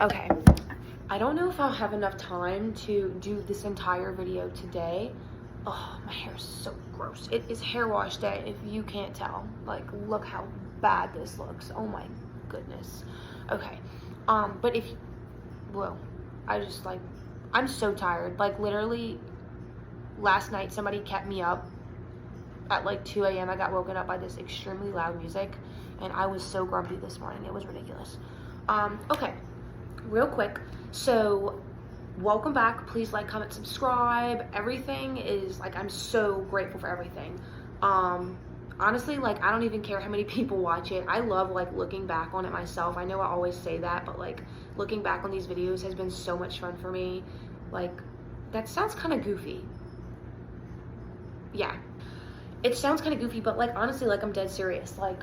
Okay, I don't know if I'll have enough time to do this entire video today. Oh, my hair is so gross. It is hair wash day, if you can't tell. Like, look how bad this looks. Oh my goodness. Okay, but if, well, I'm so tired. Like, literally, last night somebody kept me up at like 2 a.m. I got woken up by this extremely loud music, and I was so grumpy this morning. It was ridiculous. Okay, real quick. So, welcome back. Please like, comment, subscribe. Everything is, like, I'm so grateful for everything. Honestly, like, I don't even care how many people watch it. I love, like, looking back on it myself. I know I always say that, but, like, looking back on these videos has been so much fun for me. Like, that sounds kind of goofy. Yeah. It sounds kind of goofy, but, like, honestly, like, I'm dead serious. Like,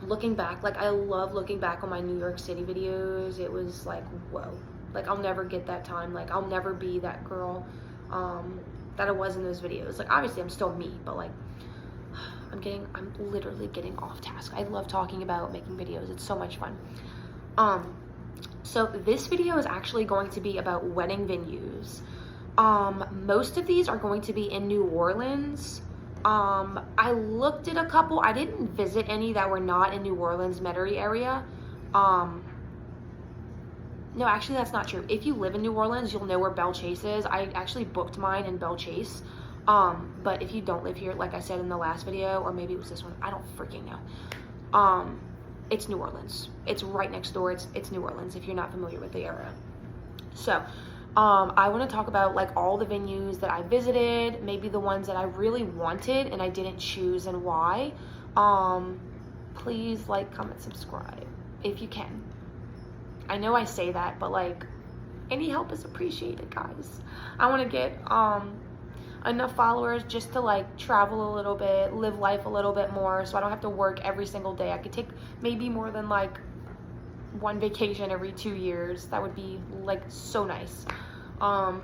looking back, like, I love looking back on my New York City videos. It was, like, whoa. Like, I'll never get that time. Like, I'll never be that girl that I was in those videos. Like, obviously, I'm still me, but, like, I'm literally getting off task. I love talking about making videos. It's so much fun. So this video is actually going to be about wedding venues. Most of these are going to be in New Orleans. I looked at a couple. I didn't visit any that were not in New Orleans, Metairie area. No, actually, that's not true. If you live in New Orleans, you'll know where Belle Chase is. I actually booked mine in Belle Chase. But if you don't live here, like I said in the last video, or maybe it was this one, I don't freaking know. It's New Orleans. It's right next door. It's New Orleans, if you're not familiar with the area. So, I want to talk about, like, all the venues that I visited, maybe the ones that I really wanted and I didn't choose and why. Please like, comment, subscribe if you can. I know I say that, but, like, any help is appreciated, guys. I want to get enough followers just to, like, travel a little bit, live life a little bit more, so I don't have to work every single day. I could take maybe more than, like, one vacation every 2 years. That would be, like, so nice.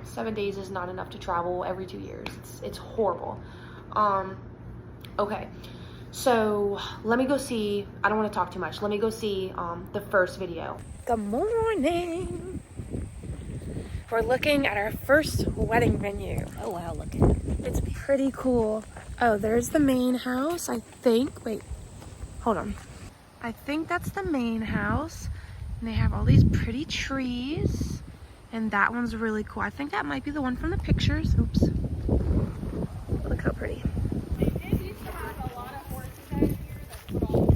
7 days is not enough to travel every 2 years. It's horrible. Okay, so let me go see. I don't want to talk too much. Let me go see the first video. Good morning. We're looking at our first wedding venue. Oh wow, look at it. It's pretty cool. Oh, there's the main house, I think. Wait, hold on. I think that's the main house. And they have all these pretty trees. And that one's really cool. I think that might be the one from the pictures. Oops. Look how pretty. They did used to have a lot of horses out here that put all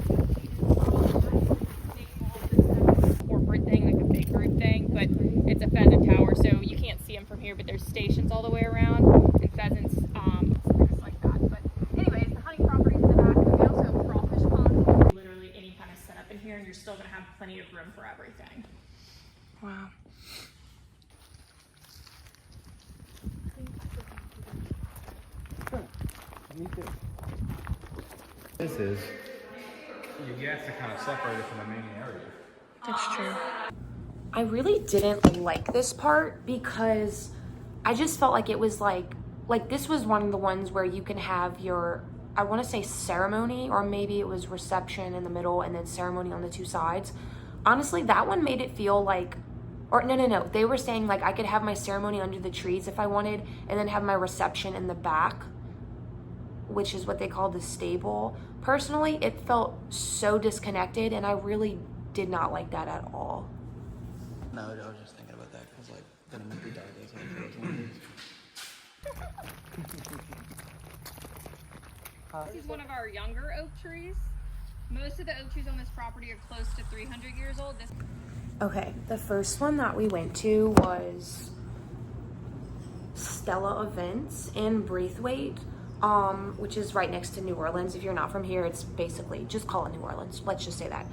the corporate thing, like a big group thing, but it's a pheasant tower, so you can't see them from here, but there's stations all the way around, and pheasants, just like that. But anyways, the hunting property's in the back, and we also have a crawfish pond. Literally any kind of setup in here, and you're still gonna have plenty of room for everything. Wow. Me too. This is, you have to kind of separate it from the main area. That's true. I really didn't like this part because I just felt like it was like this was one of the ones where you can have your, I want to say ceremony, or maybe it was reception in the middle and then ceremony on the two sides. Honestly, that one made it feel like, or no. They were saying, like, I could have my ceremony under the trees if I wanted, and then have my reception in the back, which is what they call the stable. Personally, it felt so disconnected, and I really did not like that at all. No, I was just thinking about that because, like, then it might be dark. This is one of our younger oak trees. Most of the oak trees on this property are close to 300 years old. Okay, the first one that we went to was Stella Events in Braithwaite, which is right next to New Orleans. If you're not from here, it's basically, just call it New Orleans. Let's just say that.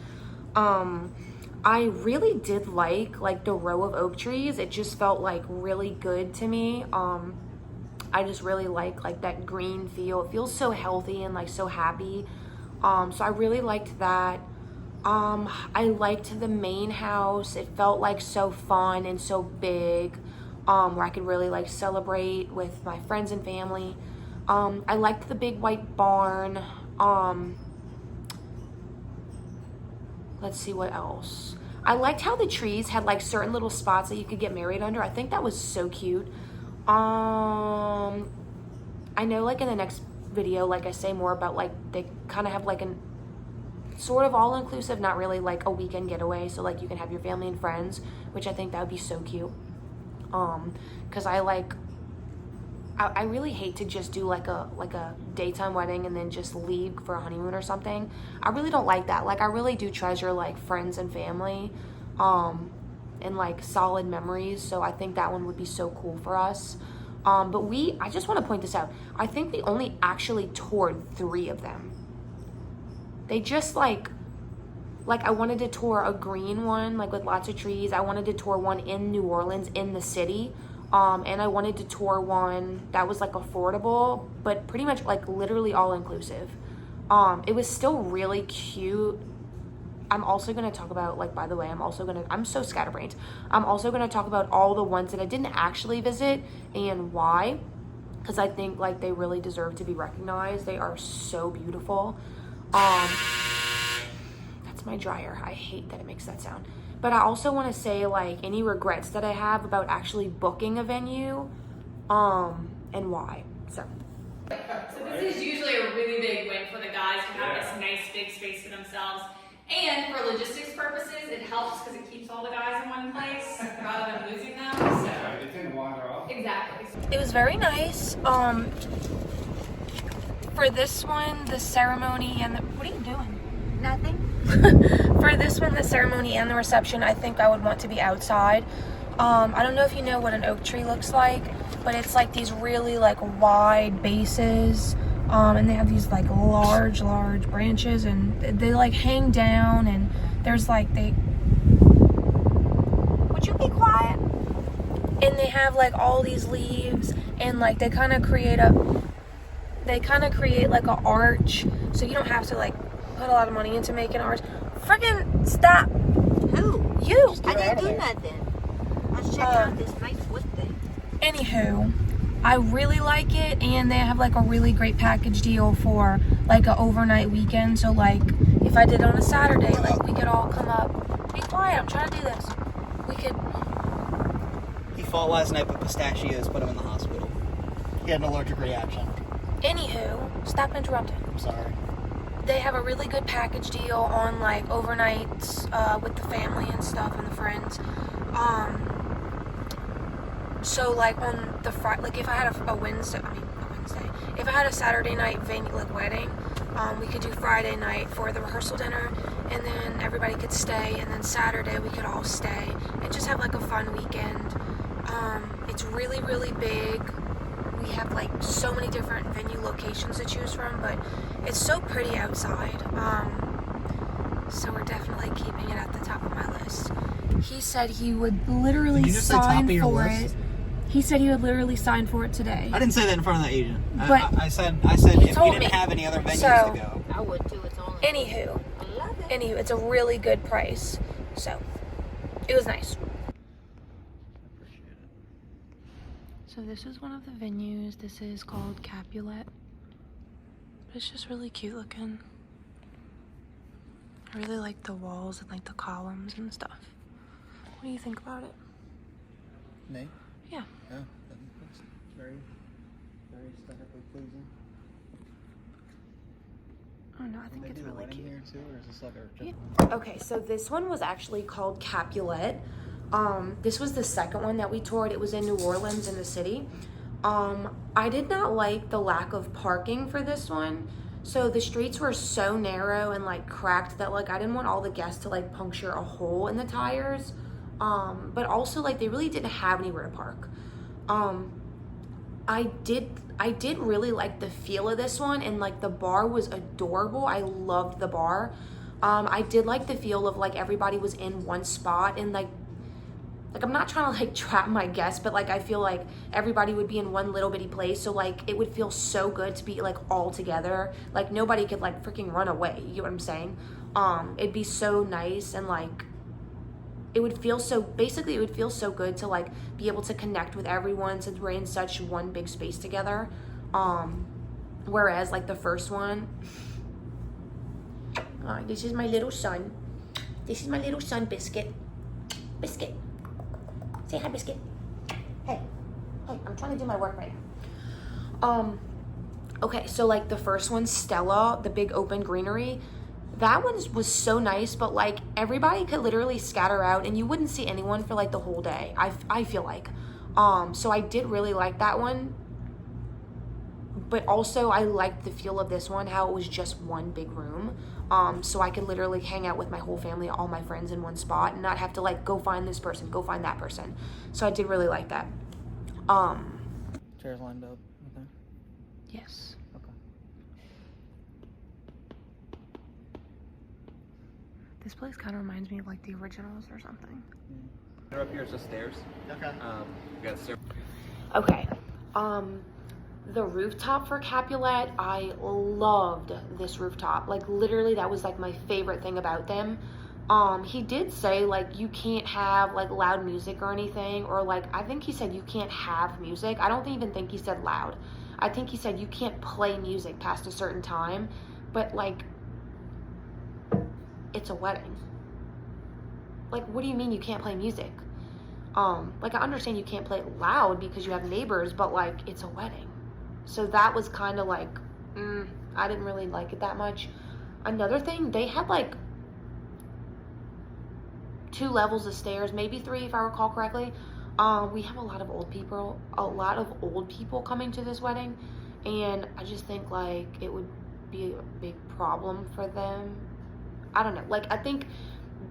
I really did like the row of oak trees. It just felt like really good to me. I just really like that green feel. It feels so healthy and, like, so happy. So I really liked that. I liked the main house. It felt like so fun and so big, where I could really, like, celebrate with my friends and family. I liked the big white barn. Let's see what else. I liked how the trees had like certain little spots that you could get married under. I think that was so cute. I know like in the next video, like I say more about like they kind of have like an sort of all-inclusive, not really like a weekend getaway, so like you can have your family and friends, which I think that would be so cute. Because I really hate to just do like a daytime wedding and then just leave for a honeymoon or something. I really don't like that. Like I really do treasure like friends and family and like solid memories, so I think that one would be so cool for us. But I just want to point this out. I think we only actually toured 3 of them. They just like I wanted to tour a green one, like with lots of trees. I wanted to tour one in New Orleans in the city. And I wanted to tour one that was like affordable, but pretty much like literally all inclusive. It was still really cute. I'm also going to talk about, like, by the way, I'm so scatterbrained. I'm also going to talk about all the ones that I didn't actually visit and why, because I think like they really deserve to be recognized. They are so beautiful. That's my dryer. I hate that it makes that sound. But I also want to say like any regrets that I have about actually booking a venue, and why. So this is usually a really big win for the guys to have this nice big space to themselves. And for logistics purposes, it helps because it keeps all the guys in one place rather than losing them. So It didn't wander off. exactly. it was very nice. For this one, the ceremony and what are you doing? Nothing. For this one, the ceremony and the reception, I think I would want to be outside. I don't know if you know what an oak tree looks like, but it's like these really like wide bases, and they have these like large branches, and they like hang down, and there's like would you be quiet? And they have like all these leaves, and like they kind of create like an arch, so you don't have to like put a lot of money into making arch. Freaking stop. Who? You. I didn't do nothing. I was checking out this nice wood thing. Anywho, I really like it, and they have like a really great package deal for like an overnight weekend. So like if I did it on a Saturday, like we could all come up. Be quiet, I'm trying to do this. We could. He fought last night with pistachios, put him in the hospital. He had an allergic reaction. Anywho, stop interrupting. I'm sorry. They have a really good package deal on like overnights with the family and stuff and the friends. So like on the Friday, like if I had a Wednesday, if I had a Saturday night venue like wedding, we could do Friday night for the rehearsal dinner, and then everybody could stay, and then Saturday we could all stay and just have like a fun weekend. It's really, really big. We have like so many different venue locations to choose from, but it's so pretty outside. So we're definitely keeping it at the top of my list. He said he would literally sign for it. He said he would literally sign for it today. I didn't say that in front of the agent. But I said if we told didn't me. have any other venues So- to go. I would too. It's only. Anywho, I love it. it's a really good price. So it was nice. So this is one of the venues. This is called Capulet. It's just really cute looking. I really like the walls and like the columns and stuff. What do you think about it? Me? Yeah. Yeah. It's very, very aesthetically pleasing. Oh no, I think it's really cute. Here too, or is this like a Yeah. Okay, so this one was actually called Capulet. This was the second one that we toured. It was in New Orleans in the city. I did not like the lack of parking for this one. So the streets were so narrow and like cracked that like I didn't want all the guests to like puncture a hole in the tires. But also like they really didn't have anywhere to park. I did really like the feel of this one, and like the bar was adorable. I loved the bar. I did like the feel of like everybody was in one spot, and like I'm not trying to like trap my guests, but like I feel like everybody would be in one little bitty place, so like it would feel so good to be like all together. Like nobody could like freaking run away, you know what I'm saying? It'd be so nice, and like it would feel so good to like be able to connect with everyone since we're in such one big space together. Whereas like the first one, this is my little son. This is my little son, Biscuit. Biscuit. Say hi, Biscuit. Hey. Hey, I'm trying to do my work right now. Okay, so like the first one, Stella, the big open greenery, that one was so nice, but like everybody could literally scatter out and you wouldn't see anyone for like the whole day. I feel like. So I did really like that one. But also I liked the feel of this one, how it was just one big room. So I could literally hang out with my whole family, all my friends in one spot and not have to like go find this person, go find that person. So I did really like that. Chairs lined up. Okay. Yes. Okay. This place kind of reminds me of like the originals or something. They're up here, it's the stairs. Okay. We got stairs. Okay. The rooftop for Capulet, I loved this rooftop. Like literally that was like my favorite thing about them. He did say like you can't have like loud music or anything, or like I think he said you can't have music. I don't even think he said loud. I think he said you can't play music past a certain time, but like it's a wedding. Like what do you mean you can't play music? Like I understand you can't play it loud because you have neighbors, but like it's a wedding. So that was kind of like, I didn't really like it that much. Another thing, they had like 2 levels of stairs, maybe 3 if I recall correctly. We have a lot of old people coming to this wedding, and I just think like it would be a big problem for them. I don't know, like I think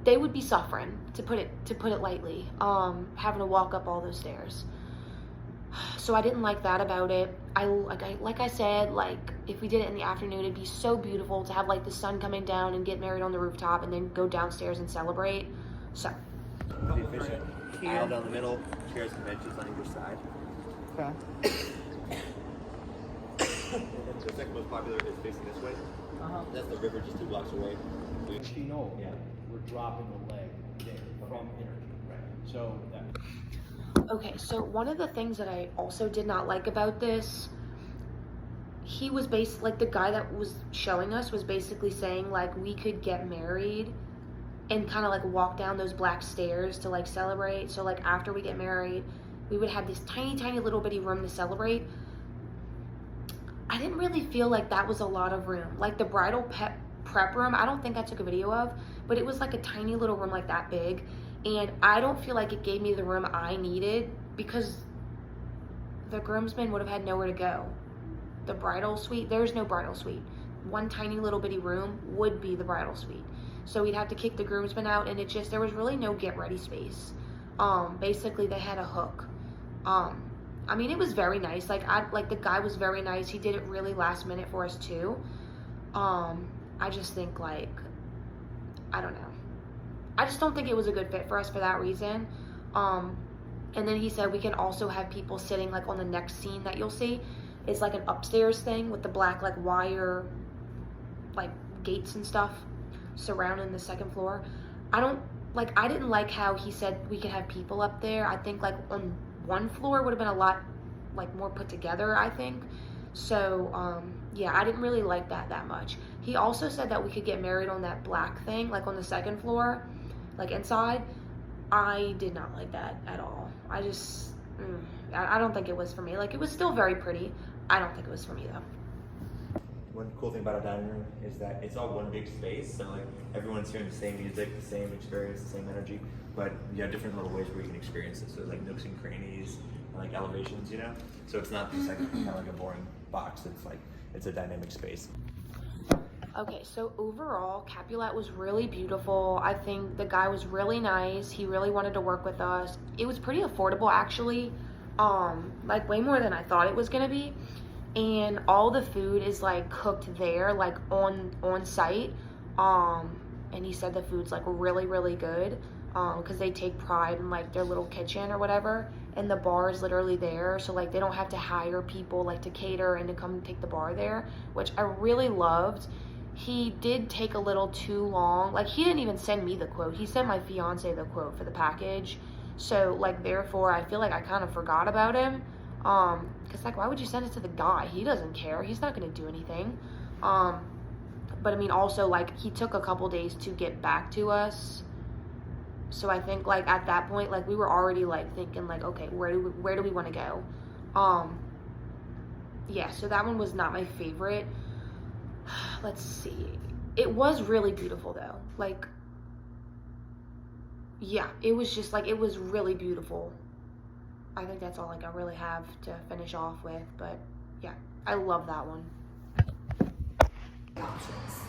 they would be suffering, to put it lightly, having to walk up all those stairs. So I didn't like that about it. Like I said, like if we did it in the afternoon, it'd be so beautiful to have like the sun coming down and get married on the rooftop and then go downstairs and celebrate. So Be efficient. Aisle down the middle, chairs and benches on either side. Okay. The second most popular is facing this way. That's the river just 2 blocks away. You know, Yeah. we're dropping the leg there from energy. Right. So that. okay, so one of the things that I also did not like about this, he was like the guy that was showing us was basically saying like we could get married and kind of like walk down those black stairs to like celebrate. So like after we get married, we would have this tiny little bitty room to celebrate. I didn't really feel like that was a lot of room. Like the bridal prep room, I don't think I took a video of, but it was like a tiny little room like that big. And I don't feel like it gave me the room I needed because the groomsmen would have had nowhere to go. The bridal suite, there's no bridal suite. One tiny little bitty room would be the bridal suite. So we'd have to kick the groomsmen out, and there was really no get ready space. Basically they had a hook. I mean, it was very nice. Like the guy was very nice. He did it really last minute for us too. I just think like, I don't know. I just don't think it was a good fit for us for that reason. And then he said we can also have people sitting like on the next scene that you'll see. It's like an upstairs thing with the black like wire like gates and stuff surrounding the second floor. I didn't like how he said we could have people up there. I think like on one floor would have been a lot like more put together, I think. So yeah, I didn't really like that much. He also said that we could get married on that black thing, like on the second floor, like inside. I did not like that at all. I just, I don't think it was for me. Like it was still very pretty. I don't think it was for me though. One cool thing about our dining room is that it's all one big space, so like everyone's hearing the same music, the same experience, the same energy, but you have different little ways where you can experience it. So like nooks and crannies, and like elevations, you know? So it's not just like kind of like a boring box. It's a dynamic space. Okay, so overall, Capulet was really beautiful. I think the guy was really nice. He really wanted to work with us. It was pretty affordable, actually. Like way more than I thought it was gonna be. And all the food is like cooked there, like on site. And he said the food's like really good, because they take pride in like their little kitchen or whatever. And the bar is literally there, so like they don't have to hire people like to cater and to come take the bar there, which I really loved. He did take a little too long. Like he didn't even send me the quote. He sent my fiance the quote for the package. So like therefore I feel like I kind of forgot about him. Cause like why would you send it to the guy? He doesn't care. He's not gonna do anything. But I mean also like he took a couple days to get back to us. So I think like at that point, like we were already like thinking like, okay, where do we want to go? Yeah, so that one was not my favorite. Let's see. It was really beautiful though. Like, yeah, it was just like, it was really beautiful. I think that's all like I really have to finish off with, but yeah, I love that one. Options.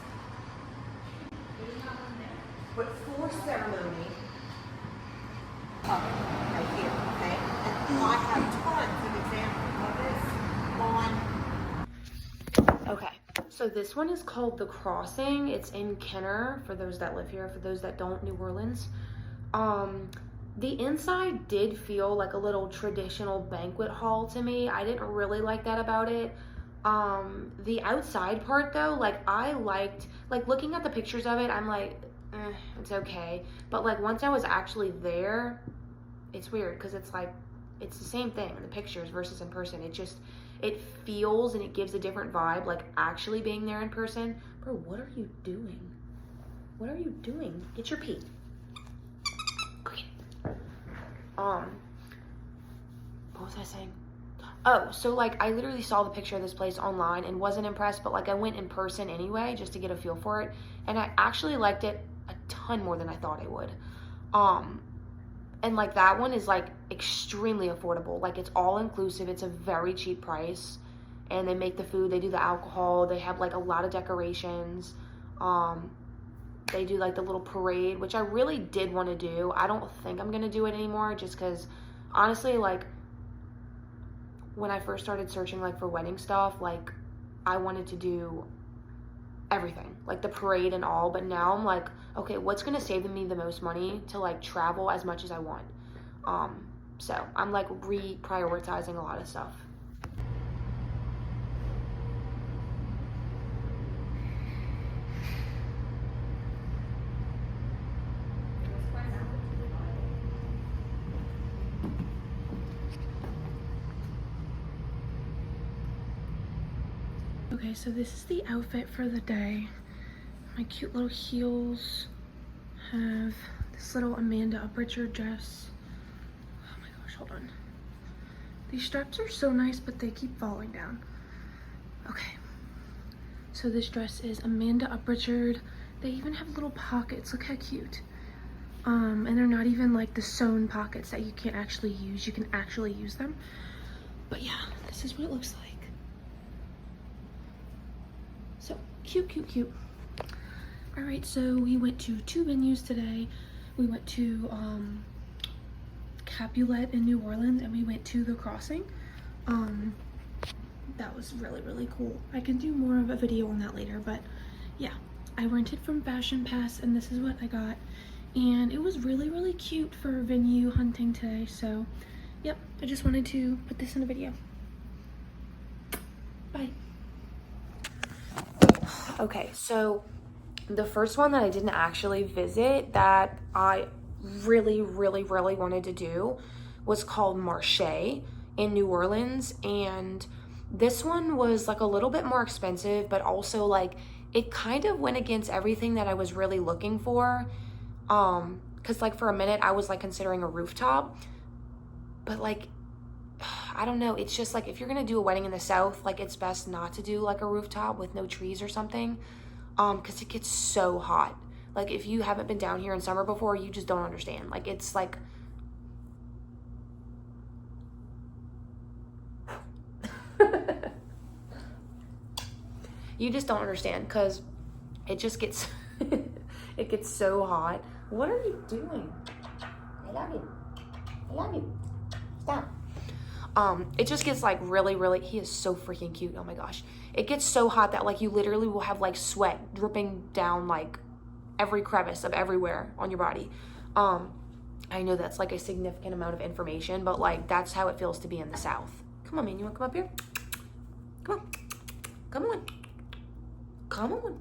But for ceremony, right here, okay? And I have tons of examples of this on. Okay, so this one is called The Crossing. It's in Kenner, for those that live here, for those that don't, New Orleans. The inside did feel like a little traditional banquet hall to me. I didn't really like that about it. The outside part though, like I liked, like looking at the pictures of it, I'm like, it's okay. But like once I was actually there, it's weird because it's like, it's the same thing in the pictures versus in person. It feels and it gives a different vibe, like actually being there in person. Bro, what are you doing? What are you doing? Get your pee. Okay. What was I saying? Oh, so like I literally saw the picture of this place online and wasn't impressed, but like I went in person anyway just to get a feel for it, and I actually liked it a ton more than I thought I would. And like that one is like extremely affordable. Like it's all inclusive. It's a very cheap price, and they make the food, they do the alcohol, they have like a lot of decorations. They do like the little parade, which I really did want to do. I don't think I'm gonna do it anymore just because honestly, like when I first started searching like for wedding stuff, like I wanted to do everything, like the parade and all, but now I'm like, okay, what's gonna save me the most money to like travel as much as I want? So I'm like reprioritizing a lot of stuff. Okay, so this is the outfit for the day. My cute little heels have this little Amanda Upritchard dress. Oh my gosh, hold on. These straps are so nice, but they keep falling down. Okay, so this dress is Amanda Upritchard. They even have little pockets, look how cute. And they're not even like the sewn pockets that you can't actually use. You can actually use them. But yeah, this is what it looks like. So cute, cute, cute. All right, so we went to 2 venues today. We went to Capulet in New Orleans, and we went to The Crossing. That was really, really cool. I can do more of a video on that later, but yeah, I rented from Fashion Pass, and this is what I got. And it was really, really cute for venue hunting today. So yep, I just wanted to put this in a video. Bye. Okay, so the first one that I didn't actually visit that I really, really, really wanted to do was called Marché in New Orleans. And this one was like a little bit more expensive, but also like it kind of went against everything that I was really looking for. Cause like for a minute I was like considering a rooftop, but like, I don't know. It's just like, if you're gonna do a wedding in the South, like it's best not to do like a rooftop with no trees or something. Cause it gets so hot. Like if you haven't been down here in summer before, you just don't understand. Like it's like, you just don't understand, cause it just gets, it gets so hot. What are you doing? I love you. I love you. Stop. It just gets like really, really, he is so freaking cute. Oh my gosh. It gets so hot that like you literally will have like sweat dripping down like every crevice of everywhere on your body. I know that's like a significant amount of information, but like that's how it feels to be in the South. Come on, man, you wanna come up here? Come on. Come on. Come on.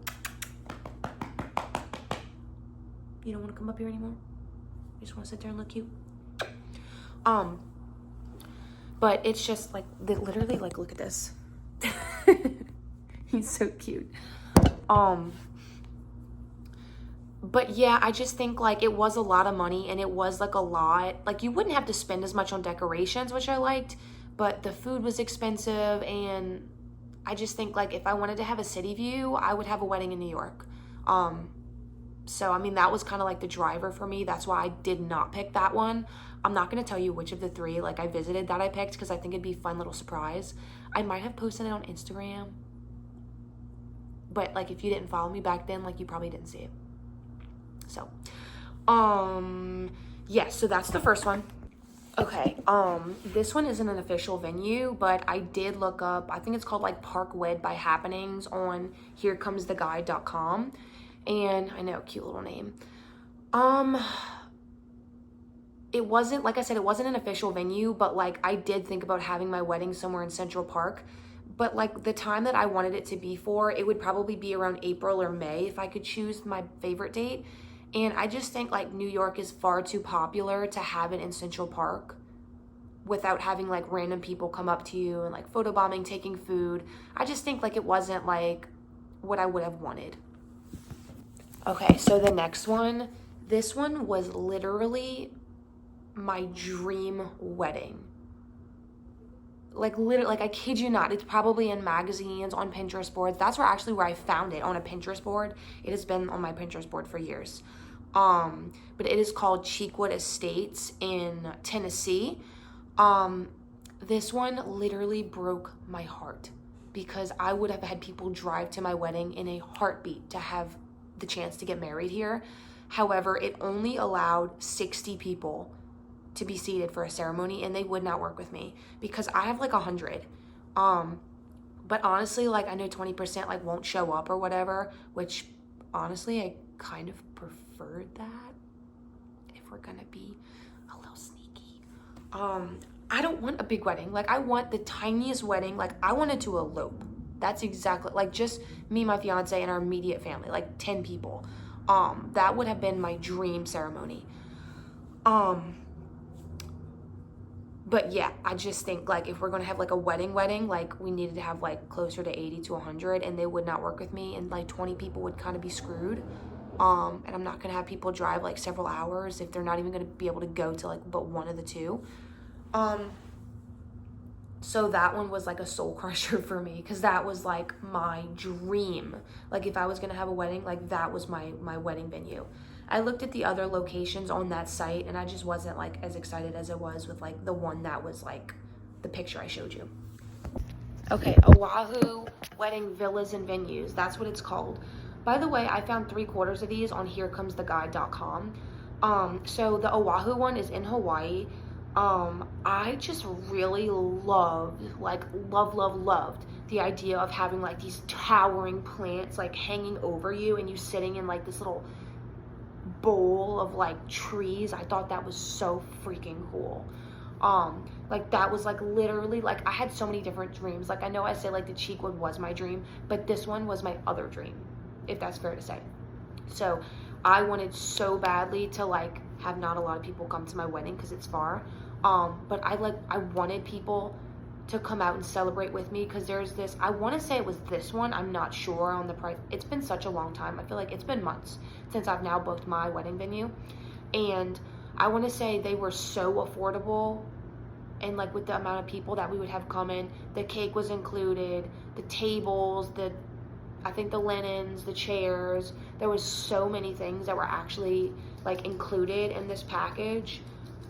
You don't want to come up here anymore? You just want to sit there and look cute? But it's just like, literally, like, look at this. He's so cute. But yeah, I just think like it was a lot of money, and it was like a lot. Like you wouldn't have to spend as much on decorations, which I liked, but the food was expensive, and I just think like if I wanted to have a city view, I would have a wedding in New York. So I mean that was kind of like the driver for me. That's why I did not pick that one. I'm not going to tell you which of the 3 like I visited that I picked, because I think it'd be a fun little surprise. I might have posted it on Instagram, but like if you didn't follow me back then, like you probably didn't see it. So yes, so that's the first one. Okay, this one isn't an official venue, but I did look up, I think it's called like Parkwed by Happenings on herecometheguide.com. And I know, cute little name. It wasn't, like I said, it wasn't an official venue, but like I did think about having my wedding somewhere in Central Park. But like the time that I wanted it to be for, it would probably be around April or May if I could choose my favorite date. And I just think like New York is far too popular to have it in Central Park without having like random people come up to you and like photobombing, taking food. I just think like it wasn't like what I would have wanted. Okay, so the next one, this one was literally my dream wedding. Like literally, like I kid you not, it's probably in magazines, on Pinterest boards. That's where I found it, on a Pinterest board. It has been on my Pinterest board for years. But it is called Cheekwood Estates in Tennessee. This one literally broke my heart, because I would have had people drive to my wedding in a heartbeat to have the chance to get married here. However, it only allowed 60 people to be seated for a ceremony, and they would not work with me because I have like 100. But honestly, like I know 20% like won't show up or whatever, which honestly I kind of preferred that, if we're gonna be a little sneaky. I don't want a big wedding. Like I want the tiniest wedding. Like I wanted to elope. That's exactly like just me, my fiance, and our immediate family, like 10 people. That would have been my dream ceremony. But yeah, I just think like if we're gonna have like a wedding, like we needed to have like closer to 80 to 100, and they would not work with me, and like 20 people would kind of be screwed. And I'm not gonna have people drive like several hours if they're not even gonna be able to go to like but one of the 2. So that one was like a soul crusher for me, because that was like my dream. Like if I was gonna have a wedding, like that was my wedding venue. I looked at the other locations on that site, and I just wasn't like as excited as I was with like the one that was like the picture I showed you. Okay, Oahu Wedding Villas and Venues, that's what it's called. By the way, I found 3/4 of these on herecometheguide.com. So the Oahu one is in Hawaii. I just really loved the idea of having like these towering plants like hanging over you, and you sitting in like this little bowl of like trees. I thought that was so freaking cool. Like that was like literally like I had so many different dreams. Like I know I say like the Cheekwood was my dream, but this one was my other dream, if that's fair to say. So I wanted so badly to like have not a lot of people come to my wedding because it's far. But I wanted people to come out and celebrate with me, because there's this, I want to say it was this one, I'm not sure on the price. It's been such a long time. I feel like it's been months since I've now booked my wedding venue, and I want to say they were so affordable, and like with the amount of people that we would have come in, the cake was included, the tables, I think the linens, the chairs, there was so many things that were actually like included in this package.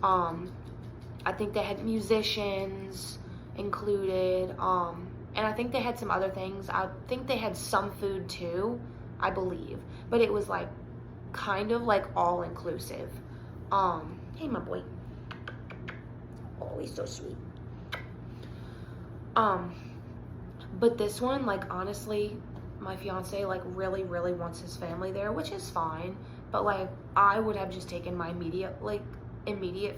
I think they had musicians included, and I think they had some other things. I think they had some food too, I believe, but it was like kind of like all inclusive. Hey my boy, oh he's so sweet. But this one, like honestly, my fiance like really wants his family there, which is fine, but like I would have just taken my immediate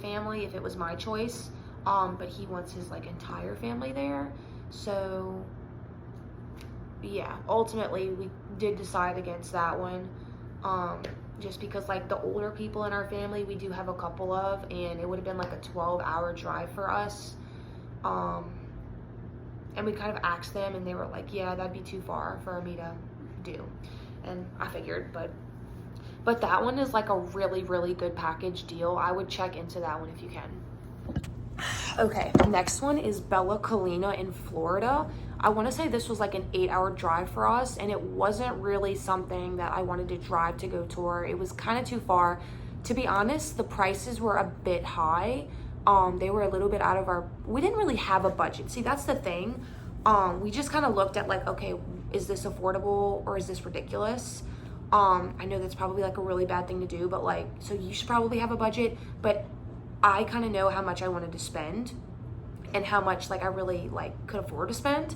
family if it was my choice. But he wants his like entire family there, so yeah, ultimately we did decide against that one, just because like the older people in our family, we do have a couple of, and it would have been like a 12-hour drive for us, and we kind of asked them, and they were like, yeah, that'd be too far for me to do, and I figured, but But that one is like a really, really good package deal. I would check into that one if you can. Okay, next one is Bella Colina in Florida. I want to say this was like an 8-hour drive for us, and it wasn't really something that I wanted to drive to go tour. It was kind of too far. To be honest, the prices were a bit high. They were a little bit out of our, we didn't really have a budget. See, that's the thing. We just kind of looked at like, okay, is this affordable or is this ridiculous? I know that's probably like a really bad thing to do, but like, so you should probably have a budget, but I kind of know how much I wanted to spend and how much like I really like could afford to spend.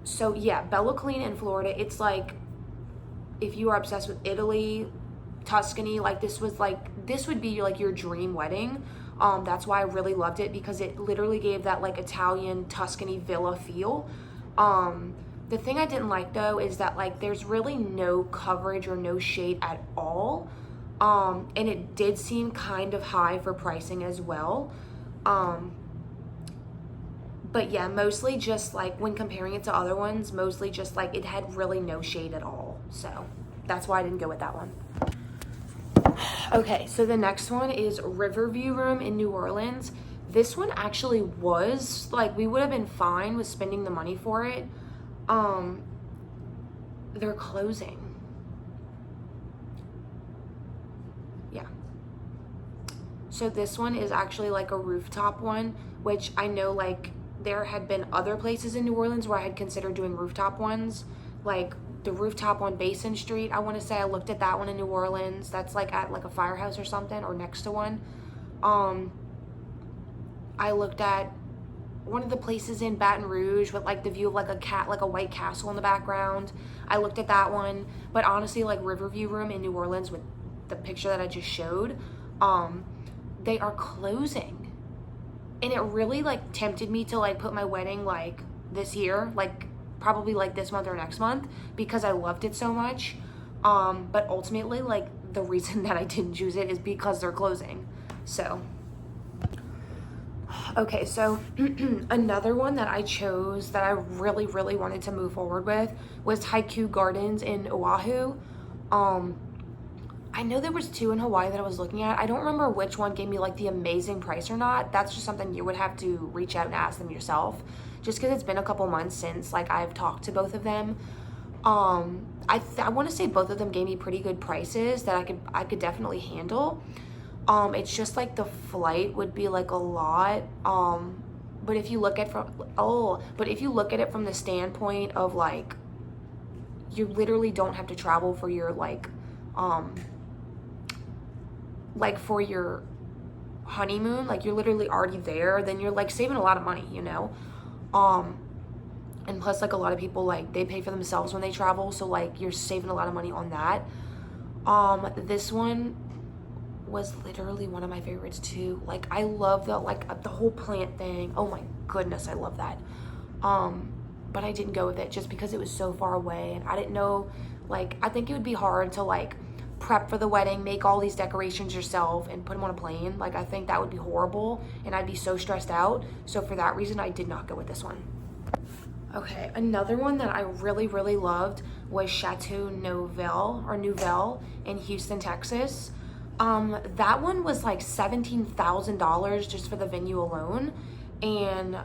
So yeah, Bella Colina in Florida, it's like, if you are obsessed with Italy, Tuscany, like this would be like your dream wedding. That's why I really loved it, because it literally gave that like Italian Tuscany villa feel. The thing I didn't like though is that like there's really no coverage or no shade at all. And it did seem kind of high for pricing as well. But yeah, mostly just like when comparing it to other ones, mostly just like it had really no shade at all. So that's why I didn't go with that one. Okay, so the next one is Riverview Room in New Orleans. This one actually was like, we would have been fine with spending the money for it. They're closing. Yeah. So this one is actually like a rooftop one, which I know like there had been other places in New Orleans where I had considered doing rooftop ones, like the rooftop on Basin Street. I want to say I looked at that one in New Orleans. That's like at like a firehouse or something, or next to one. I looked at one of the places in Baton Rouge with like the view of like a white castle in the background. I looked at that one, but honestly, like Riverview Room in New Orleans with the picture that I just showed, they are closing. And it really like tempted me to like put my wedding like this year, like probably like this month or next month, because I loved it so much. But ultimately, like the reason that I didn't choose it is because they're closing. So okay, so another one that I chose that I really, really wanted to move forward with was Haiku Gardens in Oahu. I know there was 2 in Hawaii that I was looking at. I don't remember which one gave me like the amazing price or not. That's just something you would have to reach out and ask them yourself, just because it's been a couple months since like I've talked to both of them. I want to say both of them gave me pretty good prices that I could definitely handle. It's just like the flight would be like a lot. But if you look at it from the standpoint of like, you literally don't have to travel for your like for your honeymoon, like you're literally already there, then you're like saving a lot of money, you know? And plus like a lot of people like they pay for themselves when they travel, so like you're saving a lot of money on that. This one was literally one of my favorites too. Like I love the whole plant thing. Oh my goodness, I love that. But I didn't go with it just because it was so far away, and I didn't know, like I think it would be hard to like prep for the wedding, make all these decorations yourself and put them on a plane. Like I think that would be horrible and I'd be so stressed out. So for that reason, I did not go with this one. Okay, another one that I really, really loved was Chateau Nouvelle in Houston, Texas. That one was like $17,000 just for the venue alone. And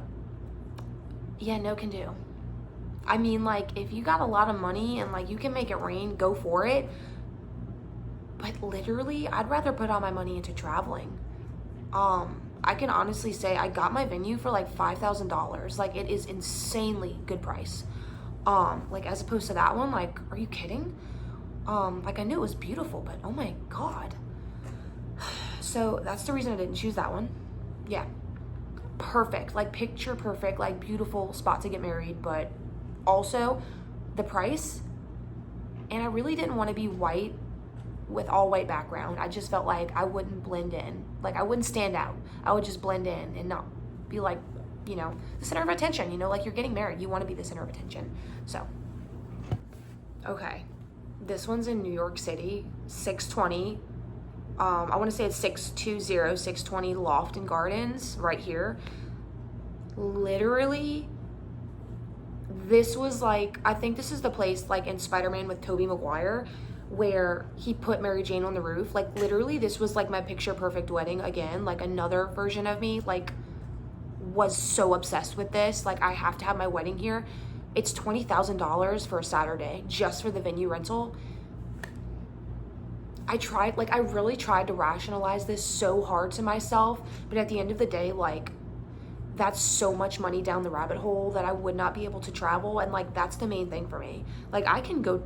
yeah, no can do. I mean, like if you got a lot of money and like you can make it rain, go for it. But literally, I'd rather put all my money into traveling. I can honestly say I got my venue for like $5,000. Like it is insanely good price. Like as opposed to that one, like, are you kidding? Like I knew it was beautiful, but oh my God. So that's the reason I didn't choose that one. Yeah, perfect, like picture perfect, like beautiful spot to get married, but also the price. And I really didn't want to be white with all white background. I just felt like I wouldn't blend in, like I wouldn't stand out. I would just blend in and not be like, you know, the center of attention, you know, like you're getting married, you want to be the center of attention. So okay, this one's in New York City, 620. I want to say it's 620 Loft and Gardens right here. Literally this was like, I think this is the place like in Spider-Man with Tobey Maguire where he put Mary Jane on the roof. Like literally this was like my picture perfect wedding again, like another version of me, like was so obsessed with this. Like I have to have my wedding here. It's $20,000 for a Saturday just for the venue rental. I really tried to rationalize this so hard to myself, but at the end of the day, like that's so much money down the rabbit hole that I would not be able to travel. And like, that's the main thing for me. Like I can go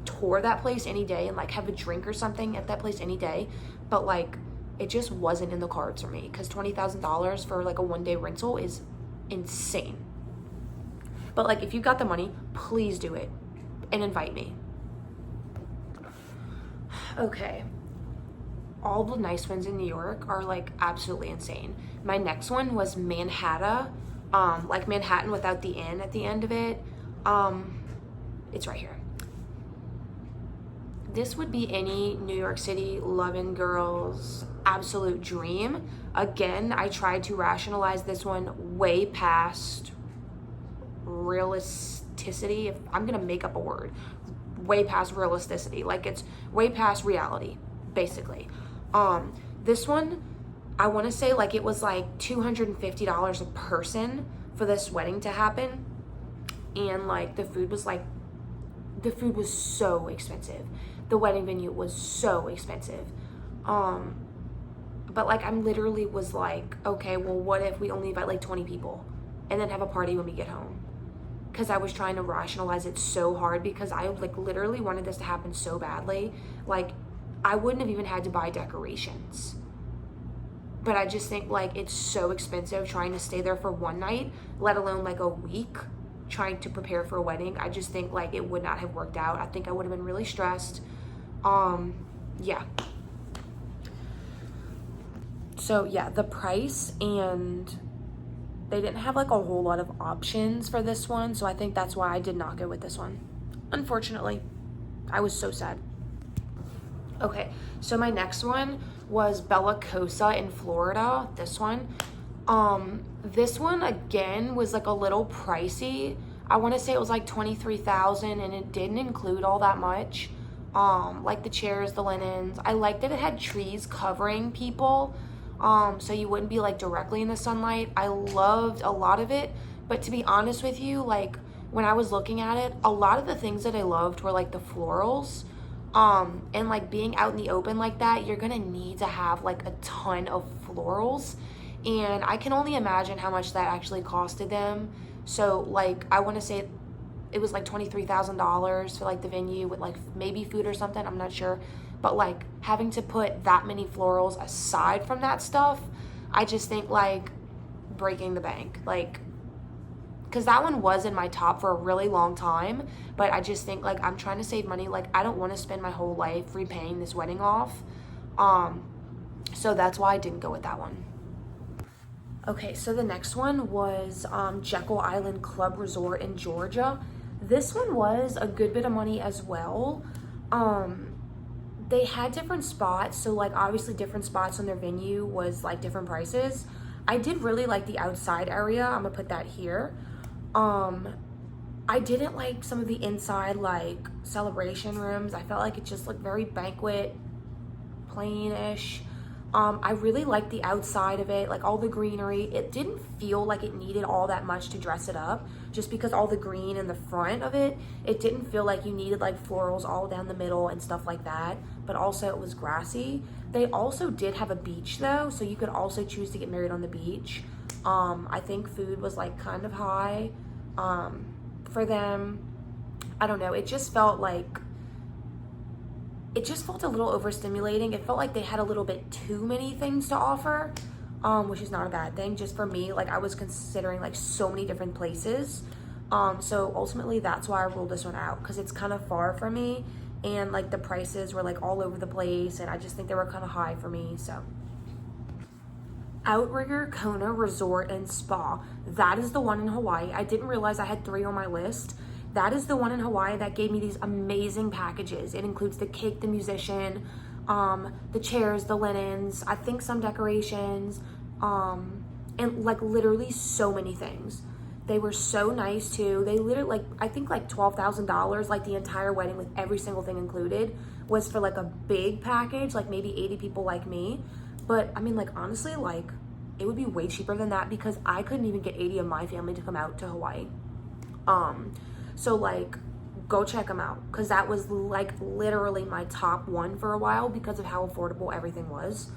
tour that place any day and like have a drink or something at that place any day. But like, it just wasn't in the cards for me because $20,000 for like a 1-day rental is insane. But like, if you got the money, please do it and invite me. Okay. All the nice ones in New York are like absolutely insane. My next one was Manhattan, like Manhattan without the N at the end of it. It's right here. This would be any New York City loving girl's absolute dream. Again, I tried to rationalize this one way past realisticity. If I'm gonna make up a word, way past realisticity. Like it's way past reality, basically. This one, I want to say like it was like $250 a person for this wedding to happen. And like the food was so expensive. The wedding venue was so expensive. But like I'm literally was like, okay, well what if we only invite like 20 people and then have a party when we get home? Because I was trying to rationalize it so hard because I like literally wanted this to happen so badly. Like I wouldn't have even had to buy decorations. But I just think like it's so expensive trying to stay there for one night, let alone like a week trying to prepare for a wedding. I just think like it would not have worked out. I think I would have been really stressed. Yeah. So yeah, the price, and they didn't have like a whole lot of options for this one. So I think that's why I did not go with this one. Unfortunately, I was so sad. Okay, so my next one was Bella Cosa in Florida. This one again was like a little pricey. I want to say it was like $23,000 and it didn't include all that much. Like the chairs, the linens. I liked that it had trees covering people, so you wouldn't be like directly in the sunlight. I loved a lot of it, but to be honest with you, like when I was looking at it, a lot of the things that I loved were like the florals. And like being out in the open like that, you're gonna need to have like a ton of florals, and I can only imagine how much that actually costed them. So like I want to say it was like $23,000 for like the venue with like maybe food or something, I'm not sure, but like having to put that many florals aside from that stuff, I just think like breaking the bank, like because that one was in my top for a really long time, but I just think like I'm trying to save money. Like I don't want to spend my whole life repaying this wedding off, so that's why I didn't go with that one. Okay, so the next one was Jekyll Island Club Resort in Georgia. This one was a good bit of money as well. They had different spots, so like obviously different spots on their venue was like different prices. I did really like the outside area. I'm gonna put that here. I didn't like some of the inside like celebration rooms. I felt like it just looked very banquet, plain-ish. I really liked the outside of it, like all the greenery. It didn't feel like it needed all that much to dress it up, just because all the green in the front of it, it didn't feel like you needed like florals all down the middle and stuff like that, but also it was grassy. They also did have a beach though, so you could also choose to get married on the beach. I think food was like kind of high for them. I don't know, it just felt a little overstimulating. It felt like they had a little bit too many things to offer, which is not a bad thing. Just for me, like I was considering like so many different places. So ultimately that's why I ruled this one out, because it's kind of far from me and like the prices were like all over the place and I just think they were kind of high for me. So Outrigger Kona Resort and Spa. That is the one in Hawaii. I didn't realize I had 3 on my list. That is the one in Hawaii that gave me these amazing packages. It includes the cake, the musician, the chairs, the linens, I think some decorations, and like literally so many things. They were so nice too. They literally, like, I think like $12,000, like the entire wedding with every single thing included, was for like a big package, like maybe 80 people like me. But I mean, like, honestly, like, it would be way cheaper than that because I couldn't even get 80 of my family to come out to Hawaii. So like, go check them out, because that was like literally my top one for a while because of how affordable everything was.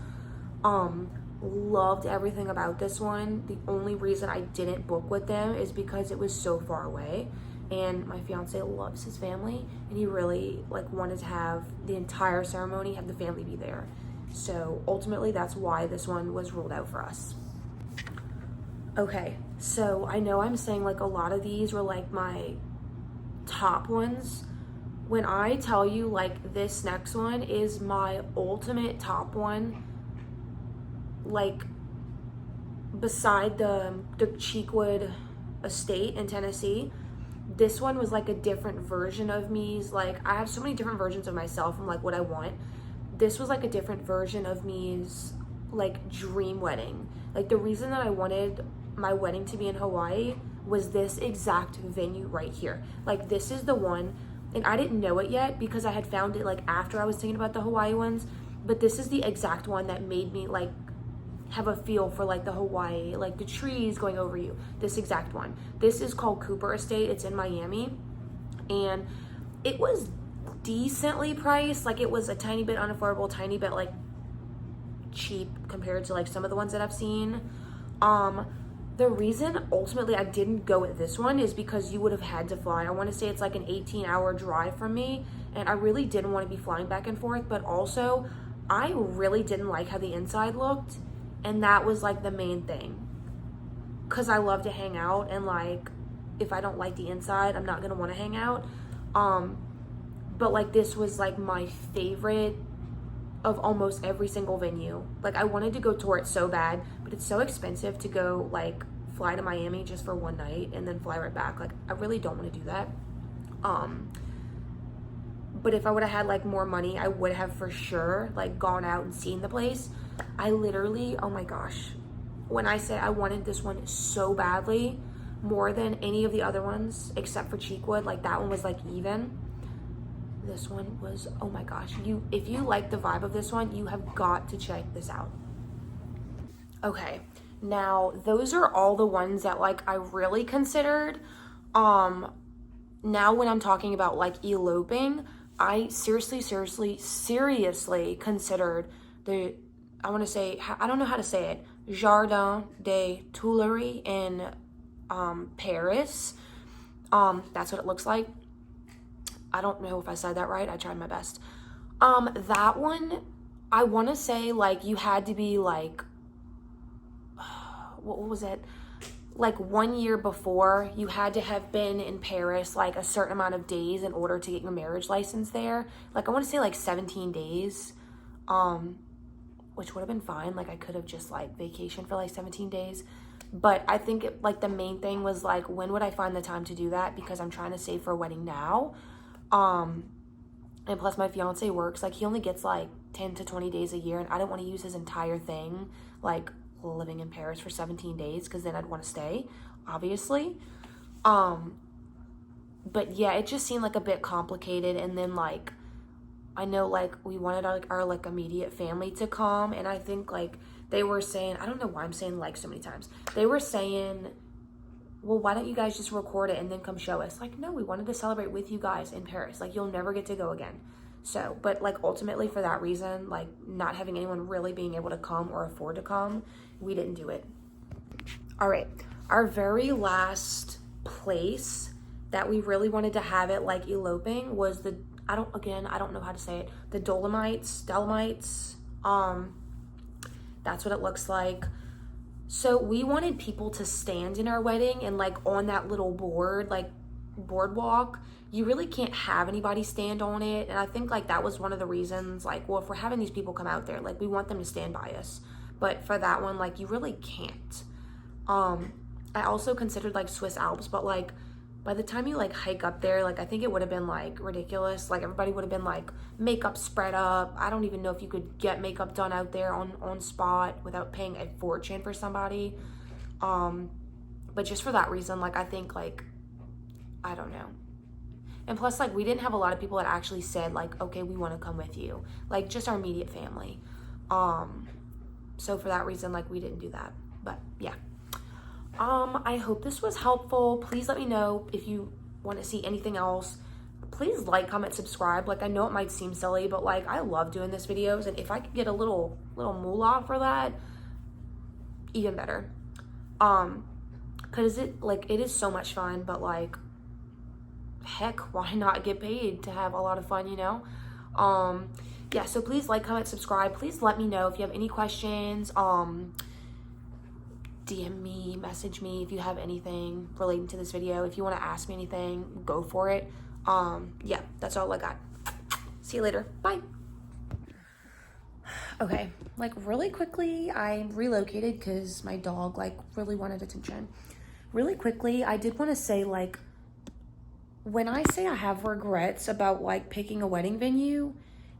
Loved everything about this one. The only reason I didn't book with them is because it was so far away, and my fiance loves his family, and he really like wanted to have the entire ceremony, have the family be there. So ultimately that's why this one was ruled out for us. Okay, so I know I'm saying like a lot of these were like my top ones. When I tell you like this next one is my ultimate top one, like beside the Cheekwood estate in Tennessee, this one was like a different version of me's. Like, I have so many different versions of myself and like what I want. This was like a different version of me's like dream wedding. Like, the reason that I wanted my wedding to be in Hawaii was this exact venue right here. Like, this is the one, and I didn't know it yet because I had found it like after I was thinking about the Hawaii ones, but this is the exact one that made me like have a feel for like the Hawaii, like the trees going over you. This exact one. This is called Cooper Estate. It's in Miami, and it was decently priced. Like, it was a tiny bit unaffordable, tiny bit like cheap compared to like some of the ones that I've seen. The reason ultimately I didn't go with this one is because you would have had to fly. I want to say it's like an 18-hour drive from me, and I really didn't want to be flying back and forth, but also I really didn't like how the inside looked, and that was like the main thing, because I love to hang out, and like if I don't like the inside, I'm not gonna want to hang out. But like, this was like my favorite of almost every single venue. Like, I wanted to go tour it so bad, but it's so expensive to go like fly to Miami just for one night and then fly right back. Like, I really don't want to do that. But if I would have had like more money, I would have for sure like gone out and seen the place. I literally, oh my gosh, when I say I wanted this one so badly, more than any of the other ones except for Cheekwood, like that one was like even. This one was, oh my gosh, if you like the vibe of this one, you have got to check this out. Okay, now those are all the ones that like I really considered. Now when I'm talking about like eloping, I seriously considered the, I want to say, I don't know how to say it, Jardin des Tuileries in Paris. That's what it looks like. I don't know if I said that right. I tried my best. That one, I want to say like you had to be like, what was it? Like 1 year before, you had to have been in Paris like a certain amount of days in order to get your marriage license there. Like, I want to say like 17 days, which would have been fine. Like, I could have just like vacationed for like 17 days. But I think like the main thing was like, when would I find the time to do that? Because I'm trying to save for a wedding now. And plus my fiance works, like he only gets like 10 to 20 days a year, and I don't want to use his entire thing, like living in Paris for 17 days, because then I'd want to stay, obviously. But yeah, it just seemed like a bit complicated. And then like, I know like we wanted our like immediate family to come, and I think like they were saying, I don't know why I'm saying like so many times, they were saying, well, why don't you guys just record it and then come show us? Like, no, we wanted to celebrate with you guys in Paris. Like, you'll never get to go again. So, but like ultimately for that reason, like not having anyone really being able to come or afford to come, we didn't do it. All right, our very last place that we really wanted to have it like eloping was the, I don't know how to say it, the Dolomites. That's what it looks like. So we wanted people to stand in our wedding, and like on that little board, like boardwalk, you really can't have anybody stand on it. And I think like that was one of the reasons, like, well, if we're having these people come out there, like we want them to stand by us. But for that one, like you really can't. I also considered like Swiss Alps, but like by the time you like hike up there, like I think it would have been like ridiculous. Like everybody would have been like makeup spread up. I don't even know if you could get makeup done out there on spot without paying a fortune for somebody. But But just for that reason, like, I think, like, I don't know. And plus, like, we didn't have a lot of people that actually said, like, okay, we want to come with you. Like, just our immediate family. So for that reason, like, we didn't do that. But, yeah. I hope this was helpful. Please let me know if you want to see anything else. Please like, comment, subscribe. Like, I know it might seem silly, but, like, I love doing this videos. And if I could get a little moolah for that, even better. Because it is so much fun, but, like, heck, why not get paid to have a lot of fun, you know? Yeah, so please like, comment, subscribe. Please let me know if you have any questions. DM me, message me if you have anything relating to this video. If you want to ask me anything, go for it. Yeah, that's all I got. See you later. Bye. Okay, like, really quickly, I relocated because my dog, like, really wanted attention. Really quickly, I did want to say, like, when I say I have regrets about, like, picking a wedding venue,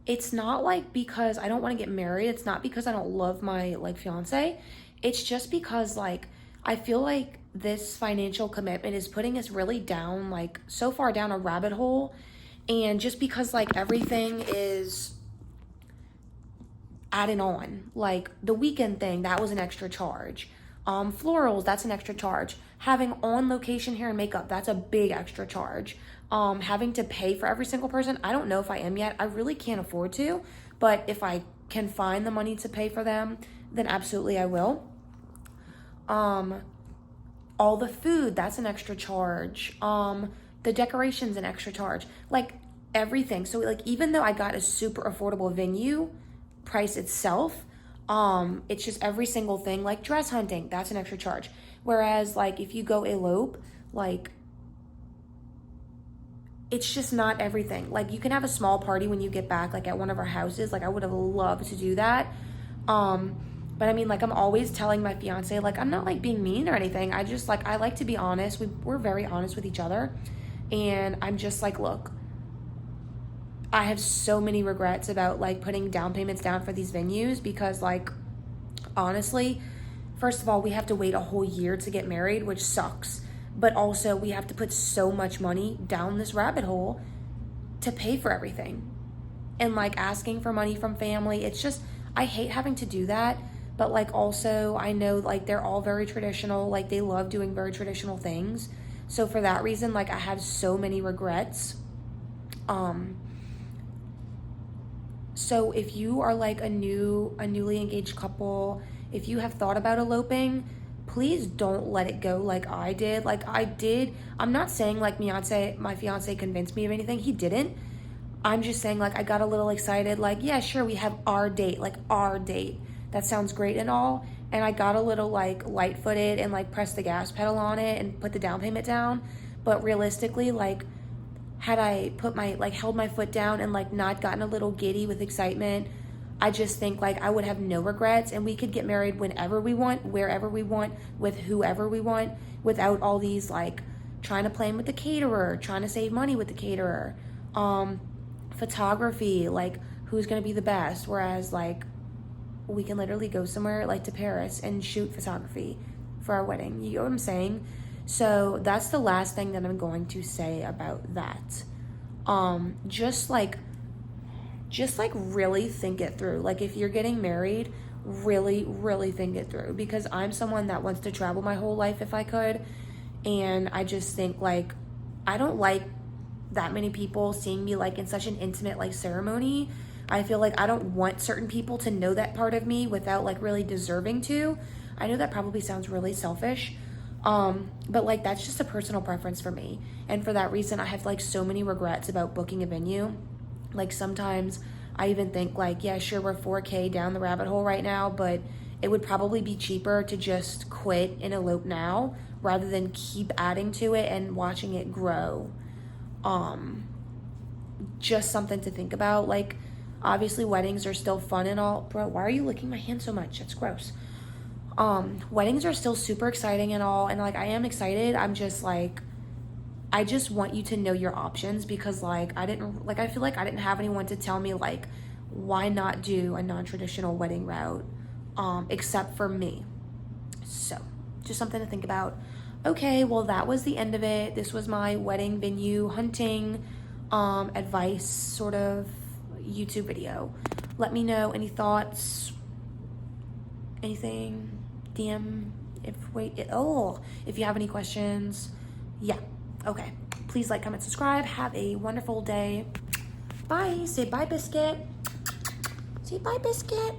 it's not, like, because I don't want to get married. It's not because I don't love my, like, fiance. It's just because, like, I feel like this financial commitment is putting us really down, like, so far down a rabbit hole. And just because, like, everything is adding on. Like, the weekend thing, that was an extra charge. Florals, that's an extra charge. Having on location hair and makeup, that's a big extra charge. Having to pay for every single person, I don't know if I am yet. I really can't afford to, but if I can find the money to pay for them, then absolutely I will. All the food, that's an extra charge. The decorations, an extra charge. Like, everything. So, like, even though I got a super affordable venue price itself, it's just every single thing. Like, dress hunting, that's an extra charge. Whereas, like, if you go elope, like, it's just not everything. Like, you can have a small party when you get back, like, at one of our houses. Like, I would have loved to do that. But I mean, like, I'm always telling my fiance, like, I'm not, like, being mean or anything. I just, like, I like to be honest. We're very honest with each other. And I'm just like, look, I have so many regrets about, like, putting down payments down for these venues because, like, honestly, first of all, we have to wait a whole year to get married, which sucks. But also, we have to put so much money down this rabbit hole to pay for everything. And, like, asking for money from family, it's just, I hate having to do that. But, like, also, I know, like, they're all very traditional. Like, they love doing very traditional things. So, for that reason, like, I have so many regrets. So, if you are, like, a newly engaged couple, if you have thought about eloping, please don't let it go like I did. Like, I did. I'm not saying, like, my fiance convinced me of anything. He didn't. I'm just saying, like, I got a little excited. Like, yeah, sure, we have our date. Like, our date. That sounds great and all. And I got a little, like, light-footed and, like, pressed the gas pedal on it and put the down payment down. But realistically, like, had I held my foot down and, like, not gotten a little giddy with excitement, I just think, like, I would have no regrets and we could get married whenever we want, wherever we want, with whoever we want, without all these, like, trying to plan with the caterer, trying to save money with the caterer, photography, like, who's going to be the best, whereas, like, we can literally go somewhere, like, to Paris and shoot photography for our wedding. You know what I'm saying? So that's the last thing that I'm going to say about that. Just really think it through. Like, if you're getting married, really, really think it through. Because I'm someone that wants to travel my whole life if I could. And I just think, like, I don't like that many people seeing me, like, in such an intimate, like, ceremony. I feel like I don't want certain people to know that part of me without, like, really deserving to. I know that probably sounds really selfish. But, like, that's just a personal preference for me. And for that reason, I have, like, so many regrets about booking a venue. Like, sometimes I even think, like, yeah, sure, we're 4K down the rabbit hole right now, but it would probably be cheaper to just quit and elope now rather than keep adding to it and watching it grow. Just something to think about. Like, obviously, weddings are still fun and all. Bro, why are you licking my hand so much? That's gross. Weddings are still super exciting and all, and, like, I am excited. I'm just, like, I just want you to know your options because, like, I feel like I didn't have anyone to tell me, like, why not do a non-traditional wedding route, except for me. So, just something to think about. Okay, well, that was the end of it. This was my wedding venue hunting advice sort of YouTube video. Let me know any thoughts, anything, DM if you have any questions. Yeah, okay. Please like, comment, subscribe. Have a wonderful day. Bye. Say bye, Biscuit. Say bye, Biscuit.